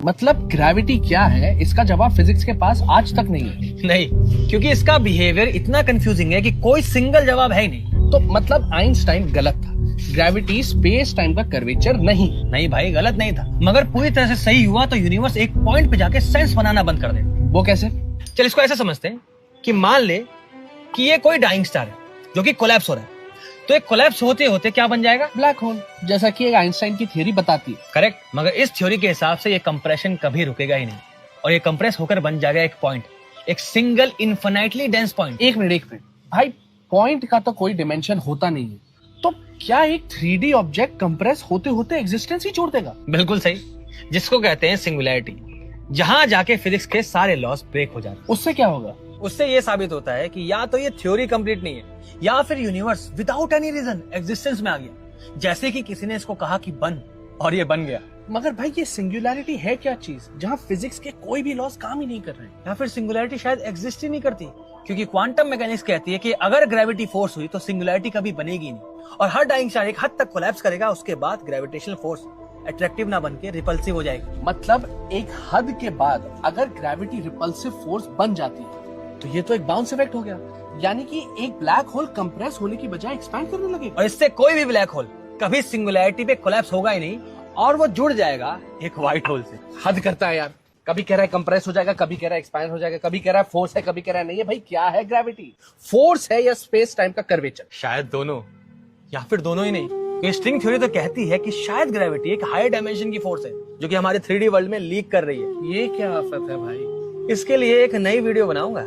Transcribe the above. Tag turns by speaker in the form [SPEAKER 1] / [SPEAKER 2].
[SPEAKER 1] मतलब ग्रेविटी क्या है इसका जवाब फिजिक्स के पास आज तक नहीं है।
[SPEAKER 2] नहीं, क्योंकि इसका बिहेवियर इतना कंफ्यूजिंग है कि कोई सिंगल जवाब है ही नहीं।
[SPEAKER 1] तो मतलब आइंस्टाइन गलत था, ग्रेविटी स्पेस टाइम का कर्वेचर नहीं।
[SPEAKER 2] नहीं भाई, गलत नहीं था, मगर पूरी तरह से सही हुआ तो यूनिवर्स एक पॉइंट पे जाके सेंस बनाना बंद कर दे।
[SPEAKER 1] वो कैसे?
[SPEAKER 2] चल इसको ऐसे समझते हैं कि मान ले कि ये कोई डाइंग स्टार है जो कि कोलैप्स हो रहा है, तो एक कोलैप्स होते होते क्या बन जाएगा?
[SPEAKER 1] ब्लैक होल, जैसा कि एक आइंस्टाइन की थ्योरी बताती है।
[SPEAKER 2] करेक्ट, मगर इस थ्योरी के हिसाब से ये कंप्रेशन कभी रुकेगा ही नहीं और ये कंप्रेस होकर बन जाएगा एक पॉइंट, एक सिंगल इनफिनाइटली डेंस पॉइंट।
[SPEAKER 1] एक मिनट भाई, पॉइंट का तो कोई डिमेंशन होता नहीं है, तो क्या एक 3D ऑब्जेक्ट कंप्रेस होते होते एग्जिस्टेंस ही छोड़ देगा?
[SPEAKER 2] बिल्कुल सही, जिसको कहते हैं सिंगुलैरिटी, जहां जाके फिजिक्स के सारे लॉस ब्रेक हो जाते हैं।
[SPEAKER 1] उससे क्या होगा?
[SPEAKER 2] उससे ये साबित होता है कि या तो ये थ्योरी कंप्लीट नहीं है या फिर universe without any reason existence में आ गया, जैसे कि किसी ने इसको कहा कि बन और ये बन गया।
[SPEAKER 1] मगर भाई ये सिंगुलैरिटी है क्या चीज जहां फिजिक्स के कोई भी लॉस काम ही नहीं कर रहे हैं?
[SPEAKER 2] या फिर सिंगुलैरिटी शायद एग्जिस्ट ही नहीं करती, क्योंकि क्वांटम मैकेनिक्स कहती है कि अगर ग्रेविटी फोर्स हुई तो सिंगुलैरिटी कभी बनेगी नहीं और हर डाइंग स्टार एक हद तक कोलैप्स करेगा, उसके बाद ग्रेविटेशनल फोर्स अट्रैक्टिव ना बन के रिपल्सिव हो जाएगी।
[SPEAKER 1] मतलब एक हद के बाद अगर ग्रेविटी रिपल्सिव फोर्स बन जाती है तो ये तो एक बाउंस इफेक्ट हो गया, यानी कि एक ब्लैक होल कंप्रेस होने की बजाय एक्सपैंड करने लगे।
[SPEAKER 2] और इससे कोई भी ब्लैक होल कभी सिंगुलैरिटी पे कोलैप्स होगा ही नहीं और वो जुड़ जाएगा एक व्हाइट होल से।
[SPEAKER 1] हद करता है यार, कभी कह रहा है कंप्रेस हो जाएगा, कभी कह रहा है एक्सपैंड हो जाएगा, कभी कह रहा है फोर्स है, कभी कह रहा है नहीं है। भाई क्या है ग्रेविटी? फोर्स है या स्पेस टाइम का कर्वेचर?
[SPEAKER 2] शायद दोनों, या फिर दोनों ही नहीं। ये स्ट्रिंग थ्योरी तो कहती है कि शायद ग्रेविटी एक हायर डायमेंशन की फोर्स है जो कि हमारे 3D वर्ल्ड में लीक कर रही है।
[SPEAKER 1] ये क्या आफत है भाई?
[SPEAKER 2] इसके लिए एक नई वीडियो बनाऊंगा।